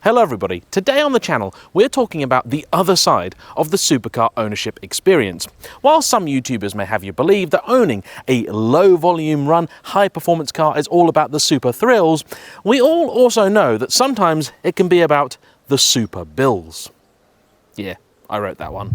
Hello everybody, today on the channel we're talking about the other side of the supercar ownership experience. While some YouTubers may have you believe that owning a low volume run, high performance car is all about the super thrills, we all also know that sometimes it can be about the super bills. Yeah, I wrote that one.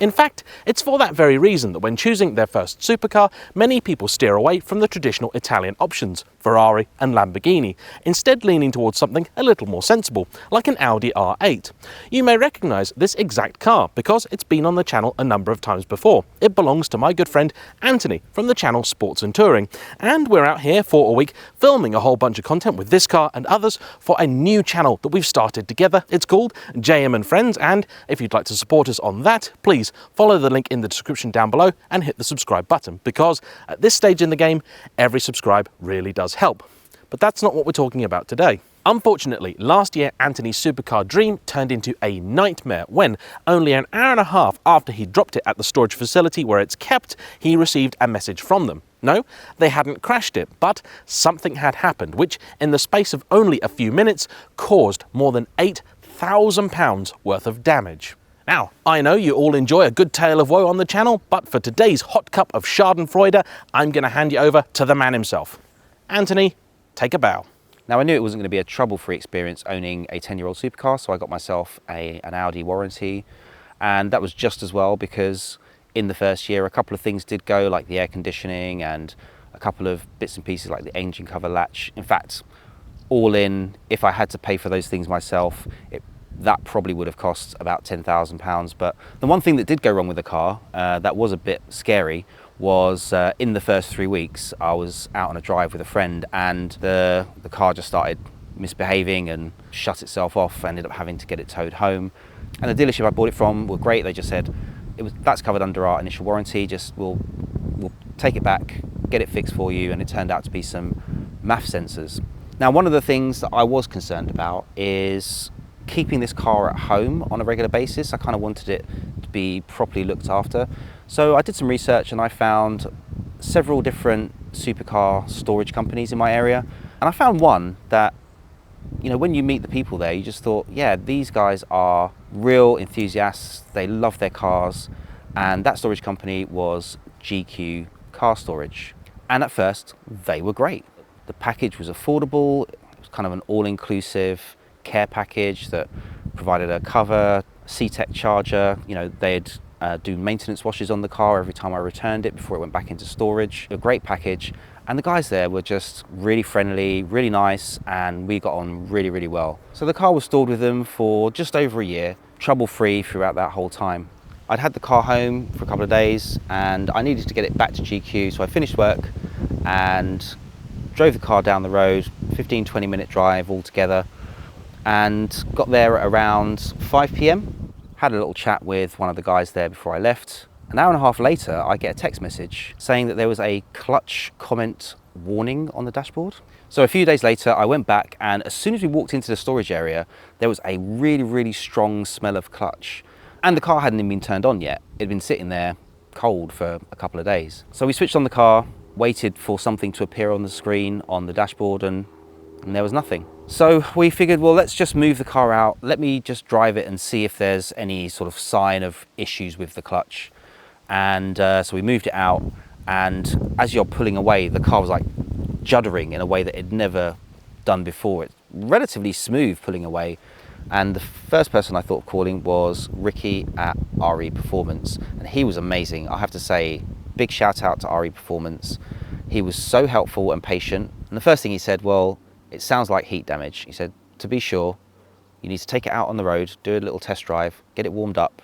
In fact, it's for that very reason that when choosing their first supercar, many people steer away from the traditional Italian options, Ferrari and Lamborghini, instead leaning towards something a little more sensible, like an Audi R8. You may recognise this exact car because it's been on the channel a number of times before. It belongs to my good friend Anthony from the channel Sports and Touring, and we're out here for a week filming a whole bunch of content with this car and others for a new channel that we've started together. It's called JAYEMM Friends, and if you'd like to support us on that, please follow the link in the description down below and hit the subscribe button, because at this stage in the game, every subscribe really does help. But that's not what we're talking about today. Unfortunately, last year Anthony's supercar dream turned into a nightmare when, only an hour and a half after he dropped it at the storage facility where it's kept, he received a message from them. No, they hadn't crashed it, but something had happened, which in the space of only a few minutes caused more than £8,000 worth of damage. Now, I know you all enjoy a good tale of woe on the channel, but for today's hot cup of Schadenfreude, I'm going to hand you over to the man himself. Anthony, take a bow. Now, I knew it wasn't going to be a trouble-free experience owning a 10-year-old supercar, so I got myself an Audi warranty, and that was just as well, because in the first year a couple of things did go, like the air conditioning and a couple of bits and pieces like the engine cover latch. In fact, all in, if I had to pay for those things myself, that probably would have cost about £10,000. But the one thing that did go wrong with the car, that was a bit scary, was in the first 3 weeks I was out on a drive with a friend, and the car just started misbehaving and shut itself off. I ended up having to get it towed home, and the dealership I bought it from were great. They just said, that's covered under our initial warranty, just we'll take it back, get it fixed for you. And it turned out to be some MAF sensors. Now, one of the things that I was concerned about is keeping this car at home on a regular basis. I kind of wanted it to be properly looked after. So I did some research and I found several different supercar storage companies in my area. And I found one that, you know, when you meet the people there, you just thought, yeah, these guys are real enthusiasts. They love their cars. And that storage company was GQ Car Storage. And at first, they were great. The package was affordable. It was kind of an all-inclusive care package that provided a cover, C-Tech charger. You know, they'd do maintenance washes on the car every time I returned it before it went back into storage. A great package, and the guys there were just really friendly, really nice, and we got on really, really well. So the car was stored with them for just over a year, trouble-free throughout that whole time. I'd had the car home for a couple of days and I needed to get it back to GQ, so I finished work and drove the car down the road, 15-20 minute drive altogether, and got there at around 5 PM. Had a little chat with one of the guys there before I left. An hour and a half later, I get a text message saying that there was a clutch comment warning on the dashboard. So a few days later, I went back, and as soon as we walked into the storage area, there was a really, really strong smell of clutch. And the car hadn't even been turned on yet. It had been sitting there cold for a couple of days. So we switched on the car, waited for something to appear on the screen on the dashboard, and there was nothing. So we figured, well, let's just move the car out. Let me just drive it and see if there's any sort of sign of issues with the clutch. And so we moved it out, and as you're pulling away, the car was like juddering in a way that it had never done before. It's relatively smooth pulling away. And the first person I thought of calling was Ricky at RE Performance, and he was amazing. I have to say, big shout out to RE Performance. He was so helpful and patient. And the first thing he said, well, it sounds like heat damage. He said, to be sure, you need to take it out on the road, do a little test drive, get it warmed up.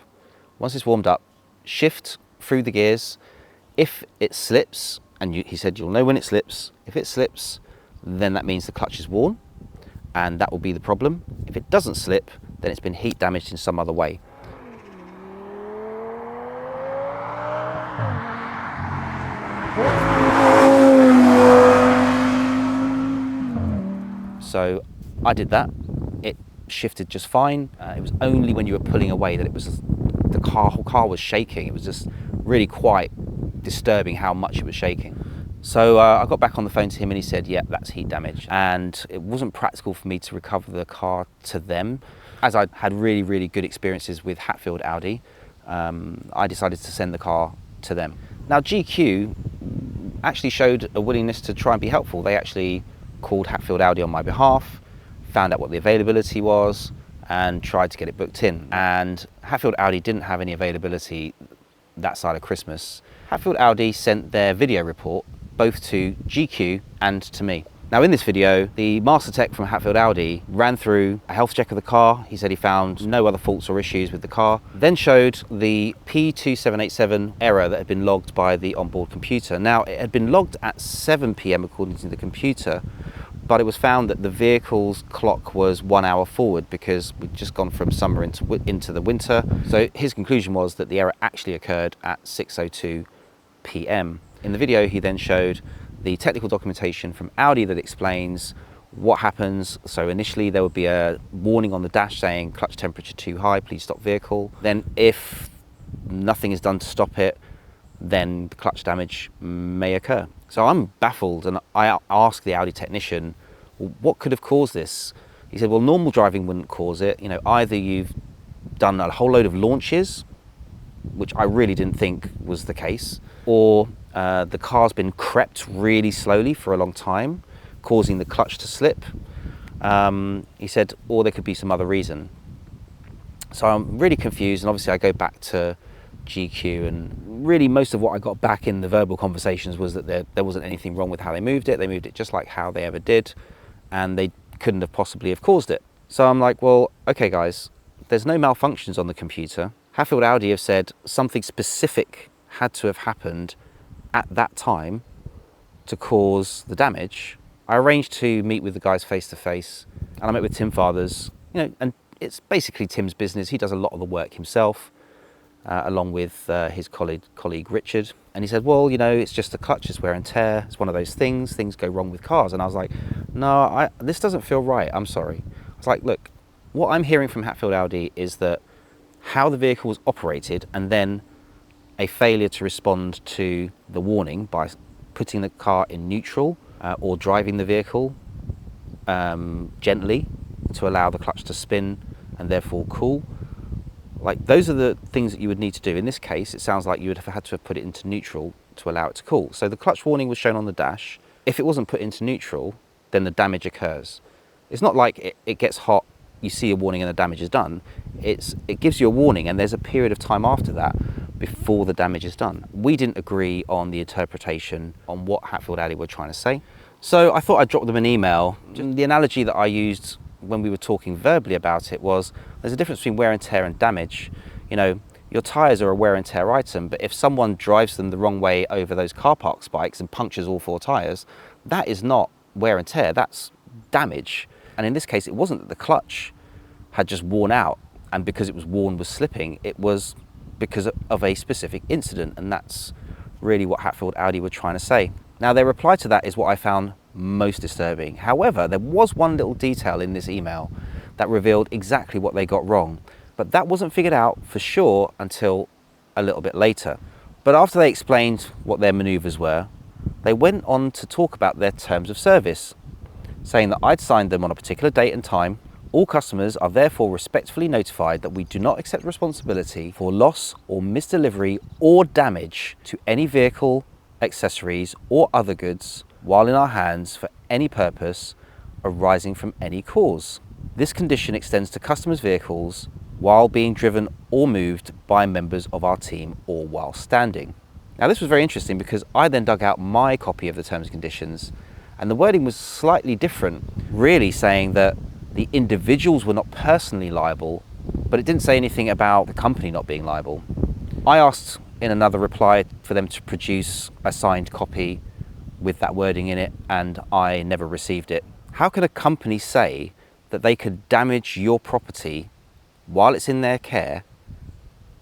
Once it's warmed up, shift through the gears. If it slips, and he said you'll know when it slips, if it slips, then that means the clutch is worn, and that will be the problem. If it doesn't slip, then it's been heat damaged in some other way. So I did that. It shifted just fine. It was only when you were pulling away that it was the whole car was shaking. It was just really quite disturbing how much it was shaking. So I got back on the phone to him and he said, yeah, that's heat damage. And it wasn't practical for me to recover the car to them. As I had really, really good experiences with Hatfield Audi, I decided to send the car to them. Now GQ actually showed a willingness to try and be helpful. They actually called Hatfield Audi on my behalf, found out what the availability was, and tried to get it booked in. And Hatfield Audi didn't have any availability that side of Christmas. Hatfield Audi sent their video report both to GQ and to me. Now in this video, the master tech from Hatfield Audi ran through a health check of the car. He said he found no other faults or issues with the car, then showed the P2787 error that had been logged by the onboard computer. Now it had been logged at 7 p.m. according to the computer, but it was found that the vehicle's clock was 1 hour forward because we'd just gone from summer into the winter. So his conclusion was that the error actually occurred at 6:02 p.m. In the video, he then showed the technical documentation from Audi that explains what happens. So initially there would be a warning on the dash saying clutch temperature too high, please stop vehicle. Then if nothing is done to stop it, then the clutch damage may occur. So I'm baffled and I asked the Audi technician, well, what could have caused this? He said, well, normal driving wouldn't cause it. You know, either you've done a whole load of launches, which I really didn't think was the case, or the car's been crept really slowly for a long time, causing the clutch to slip. He said, or there could be some other reason. So I'm really confused, and obviously I go back to GQ, and really most of what I got back in the verbal conversations was that there wasn't anything wrong with how they moved it. They moved it just like how they ever did, and they couldn't have possibly have caused it. So I'm like, well, okay guys, there's no malfunctions on the computer. Hatfield Audi have said something specific had to have happened at that time to cause the damage. I arranged to meet with the guys face to face, and I met with Tim Fathers, you know, and it's basically Tim's business. He does a lot of the work himself, along with his colleague Richard. And he said, well, you know, it's just the clutch, it's wear and tear. It's one of those things go wrong with cars. And I was like, no, this doesn't feel right, I'm sorry. I was like, look, what I'm hearing from Hatfield Audi is that how the vehicle was operated and then a failure to respond to the warning by putting the car in neutral or driving the vehicle gently to allow the clutch to spin and therefore cool. Like, those are the things that you would need to do. In this case, it sounds like you would have had to have put it into neutral to allow it to cool. So the clutch warning was shown on the dash. If it wasn't put into neutral, then the damage occurs. It's not like it gets hot, you see a warning and the damage is done. It gives you a warning and there's a period of time after that before the damage is done. We didn't agree on the interpretation on what Hatfield Audi were trying to say. So I thought I'd drop them an email. The analogy that I used when we were talking verbally about it was, there's a difference between wear and tear and damage. You know, your tyres are a wear and tear item, but if someone drives them the wrong way over those car park spikes and punctures all 4 tyres, that is not wear and tear, that's damage. And in this case, it wasn't that the clutch had just worn out and because it was worn was slipping, it was because of a specific incident, and that's really what Hatfield Audi were trying to say. Now, their reply to that is what I found most disturbing. However, there was one little detail in this email that revealed exactly what they got wrong, but that wasn't figured out for sure until a little bit later. But after they explained what their maneuvers were, they went on to talk about their terms of service, saying that I'd signed them on a particular date and time. All customers are therefore respectfully notified that we do not accept responsibility for loss or misdelivery or damage to any vehicle, accessories or other goods while in our hands for any purpose arising from any cause. This condition extends to customers' vehicles while being driven or moved by members of our team or while standing. Now, this was very interesting because I then dug out my copy of the terms and conditions, and the wording was slightly different, really saying that the individuals were not personally liable, but it didn't say anything about the company not being liable. I asked in another reply for them to produce a signed copy with that wording in it, and I never received it. How could a company say that they could damage your property while it's in their care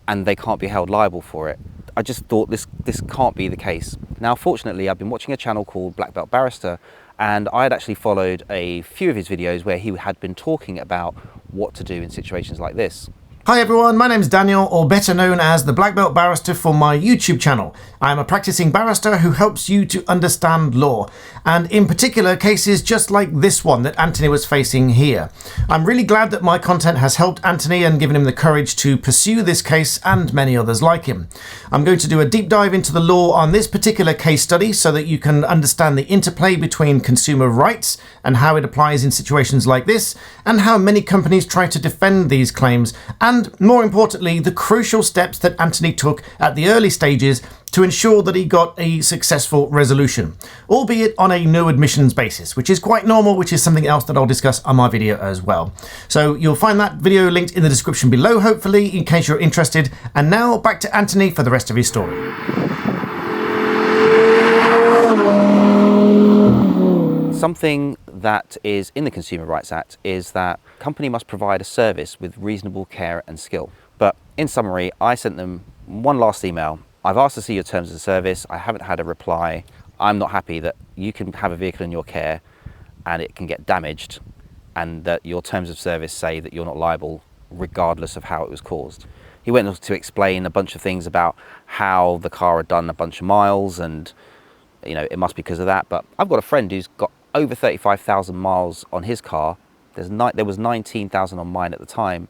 and they can't be held liable for it? I just thought this can't be the case. Now, fortunately, I've been watching a channel called Black Belt Barrister, and I had actually followed a few of his videos where he had been talking about what to do in situations like this. Hi everyone, my name's Daniel, or better known as the Black Belt Barrister for my YouTube channel. I'm a practicing barrister who helps you to understand law, and in particular cases just like this one that Anthony was facing here. I'm really glad that my content has helped Anthony and given him the courage to pursue this case and many others like him. I'm going to do a deep dive into the law on this particular case study so that you can understand the interplay between consumer rights and how it applies in situations like this, and how many companies try to defend these claims, and more importantly, the crucial steps that Anthony took at the early stages to ensure that he got a successful resolution, albeit on a no admissions basis, which is quite normal, which is something else that I'll discuss on my video as well. So you'll find that video linked in the description below, hopefully, in case you're interested. And now back to Anthony for the rest of his story. Something that is in the Consumer Rights Act is that a company must provide a service with reasonable care and skill. But in summary, I sent them one last email. I've asked to see your terms of service. I haven't had a reply. I'm not happy that you can have a vehicle in your care and it can get damaged, and that your terms of service say that you're not liable regardless of how it was caused. He went on to explain a bunch of things about how the car had done a bunch of miles and, you know, it must be because of that. But I've got a friend who's got over 35,000 miles on his car. There was 19,000 on mine at the time.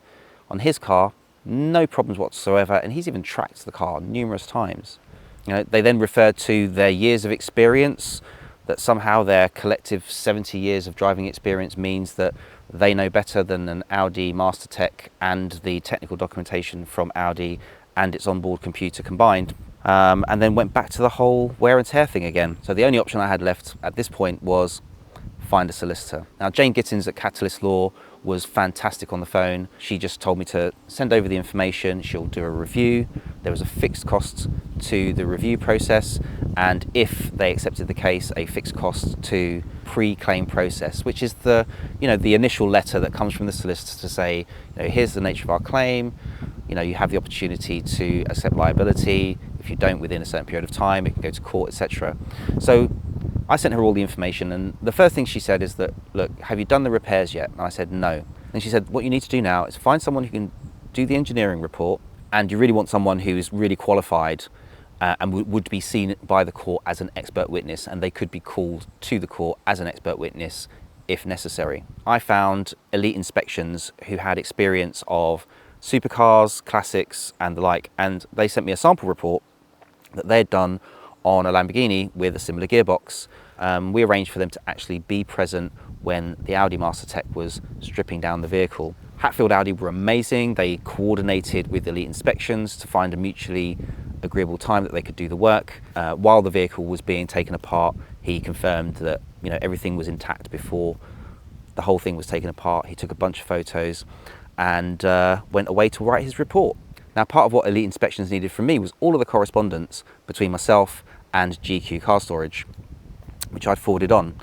On his car, no problems whatsoever, and he's even tracked the car numerous times. You know, they then referred to their years of experience, that somehow their collective 70 years of driving experience means that they know better than an Audi Master Tech and the technical documentation from Audi and its onboard computer combined. And then went back to the whole wear and tear thing again. So the only option I had left at this point was find a solicitor. Now, Jane Gittins at Catalyst Law was fantastic on the phone. She just told me to send over the information, she'll do a review. There was a fixed cost to the review process, and if they accepted the case, a fixed cost to pre-claim process, which is the initial letter that comes from the solicitor to say, here's the nature of our claim, you have the opportunity to accept liability. If you don't within a certain period of time, it can go to court, etc. So I sent her all the information, and the first thing she said is that, look, have you done the repairs yet? And I said, no. And she said, what you need to do now is find someone who can do the engineering report, and you really want someone who is really qualified and would be seen by the court as an expert witness, and they could be called to the court as an expert witness if necessary. I found Elite Inspections who had experience of supercars, classics, and the like, and they sent me a sample report that they had done on a Lamborghini with a similar gearbox. We arranged for them to actually be present when the Audi Master Tech was stripping down the vehicle. Hatfield Audi were amazing. They coordinated with Elite Inspections to find a mutually agreeable time that they could do the work. While the vehicle was being taken apart, he confirmed that everything was intact before the whole thing was taken apart. He took a bunch of photos and went away to write his report. Now, part of what Elite Inspections needed from me was all of the correspondence between myself and GQ Car Storage, which I'd forwarded on.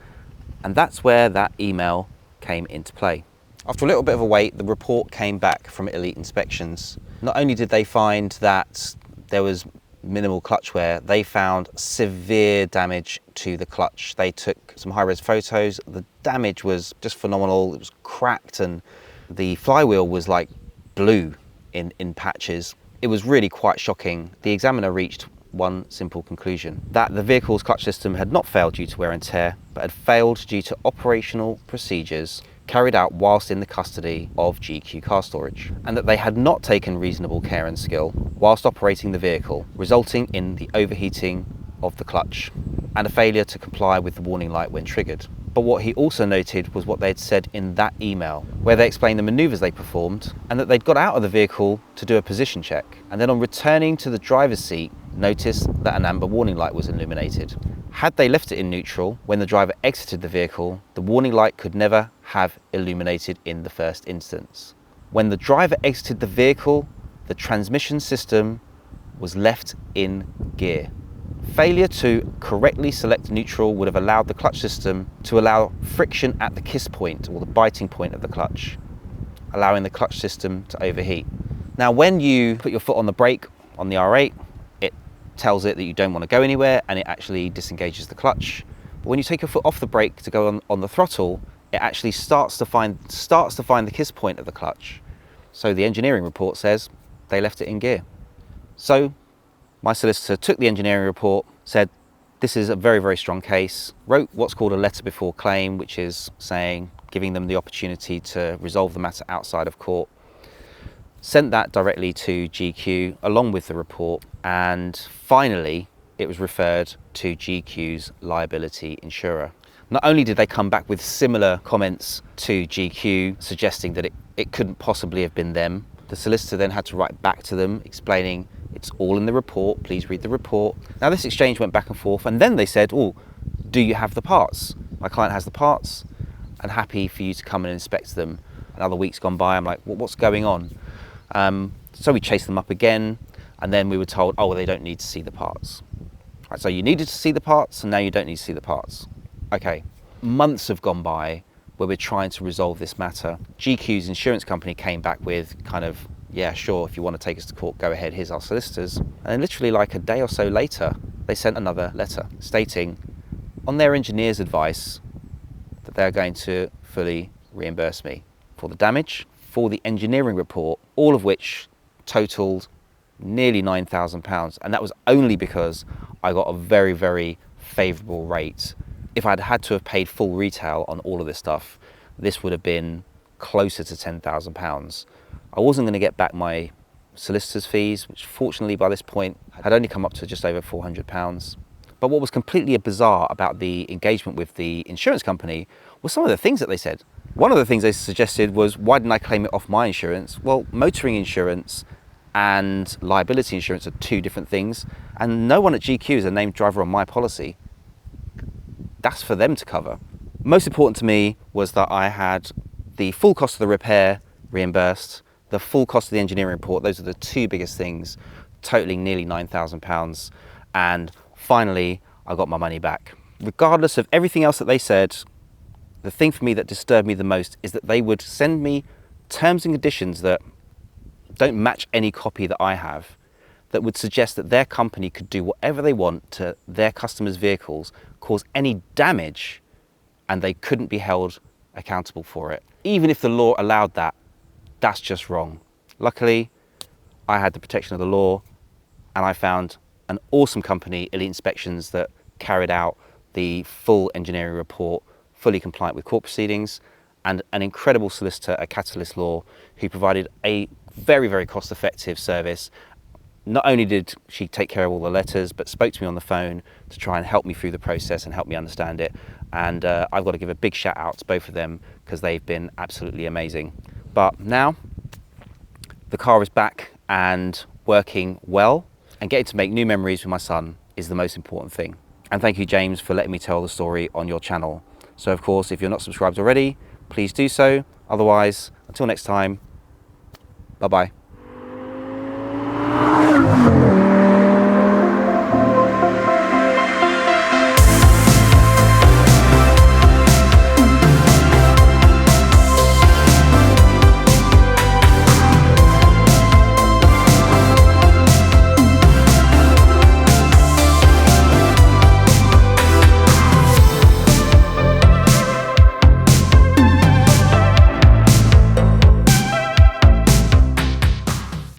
And that's where that email came into play. After a little bit of a wait, the report came back from Elite Inspections. Not only did they find that there was minimal clutch wear, they found severe damage to the clutch. They took some high-res photos. The damage was just phenomenal. It was cracked, and the flywheel was like blue in patches. It was really quite shocking. The examiner reached one simple conclusion: that the vehicle's clutch system had not failed due to wear and tear, but had failed due to operational procedures carried out whilst in the custody of GQ Car Storage, and that they had not taken reasonable care and skill whilst operating the vehicle, resulting in the overheating of the clutch and a failure to comply with the warning light when triggered. But what he also noted was what they'd said in that email, where they explained the manoeuvres they performed and that they'd got out of the vehicle to do a position check, and then on returning to the driver's seat, noticed that an amber warning light was illuminated. Had they left it in neutral when the driver exited the vehicle, the warning light could never have illuminated in the first instance. When the driver exited the vehicle, the transmission system was left in gear. Failure to correctly select neutral would have allowed the clutch system to allow friction at the kiss point, or the biting point of the clutch, allowing the clutch system to overheat. Now, when you put your foot on the brake on the R8, it tells it that you don't want to go anywhere, and it actually disengages the clutch. But when you take your foot off the brake to go on the throttle, it actually starts to find the kiss point of the clutch. So the engineering report says they left it in gear. So my solicitor took the engineering report, said this is a very, very strong case, wrote what's called a letter before claim, which is saying, giving them the opportunity to resolve the matter outside of court, sent that directly to GQ along with the report, and finally it was referred to GQ's liability insurer. Not only did they come back with similar comments to GQ suggesting that it couldn't possibly have been them, the solicitor then had to write back to them explaining it's all in the report, please read the report. Now this exchange went back and forth, and then they said, oh, do you have the parts? My client has the parts and happy for you to come and inspect them. Another week's gone by, I'm like, well, what's going on? So we chased them up again, and then we were told, oh, well, they don't need to see the parts. Right, so you needed to see the parts, and now you don't need to see the parts. Okay, months have gone by where we're trying to resolve this matter. GQ's insurance company came back with kind of, yeah, sure, if you want to take us to court, go ahead, here's our solicitors. And then literally like a day or so later, they sent another letter stating, on their engineer's advice, that they're going to fully reimburse me for the damage, for the engineering report, all of which totaled nearly £9,000. And that was only because I got a very, very favourable rate. If I'd had to have paid full retail on all of this stuff, this would have been closer to £10,000. I wasn't going to get back my solicitor's fees, which fortunately by this point had only come up to just over £400. But what was completely bizarre about the engagement with the insurance company was some of the things that they said. One of the things they suggested was, why didn't I claim it off my insurance? Well, motoring insurance and liability insurance are two different things, and no one at GQ is a named driver on my policy. That's for them to cover. Most important to me was that I had the full cost of the repair reimbursed, the full cost of the engineering report. Those are the two biggest things, totaling nearly £9,000. And finally, I got my money back. Regardless of everything else that they said, the thing for me that disturbed me the most is that they would send me terms and conditions that don't match any copy that I have, that would suggest that their company could do whatever they want to their customers' vehicles, cause any damage, and they couldn't be held accountable for it. Even if the law allowed that, that's just wrong. Luckily, I had the protection of the law, and I found an awesome company, Elite Inspections, that carried out the full engineering report, fully compliant with court proceedings, and an incredible solicitor at Catalyst Law who provided a very, very cost-effective service. Not only did she take care of all the letters, but spoke to me on the phone to try and help me through the process and help me understand it. And I've got to give a big shout out to both of them because they've been absolutely amazing. But now the car is back and working well, and getting to make new memories with my son is the most important thing. And thank you, James, for letting me tell the story on your channel. So of course, if you're not subscribed already, please do so. Otherwise, until next time, bye-bye.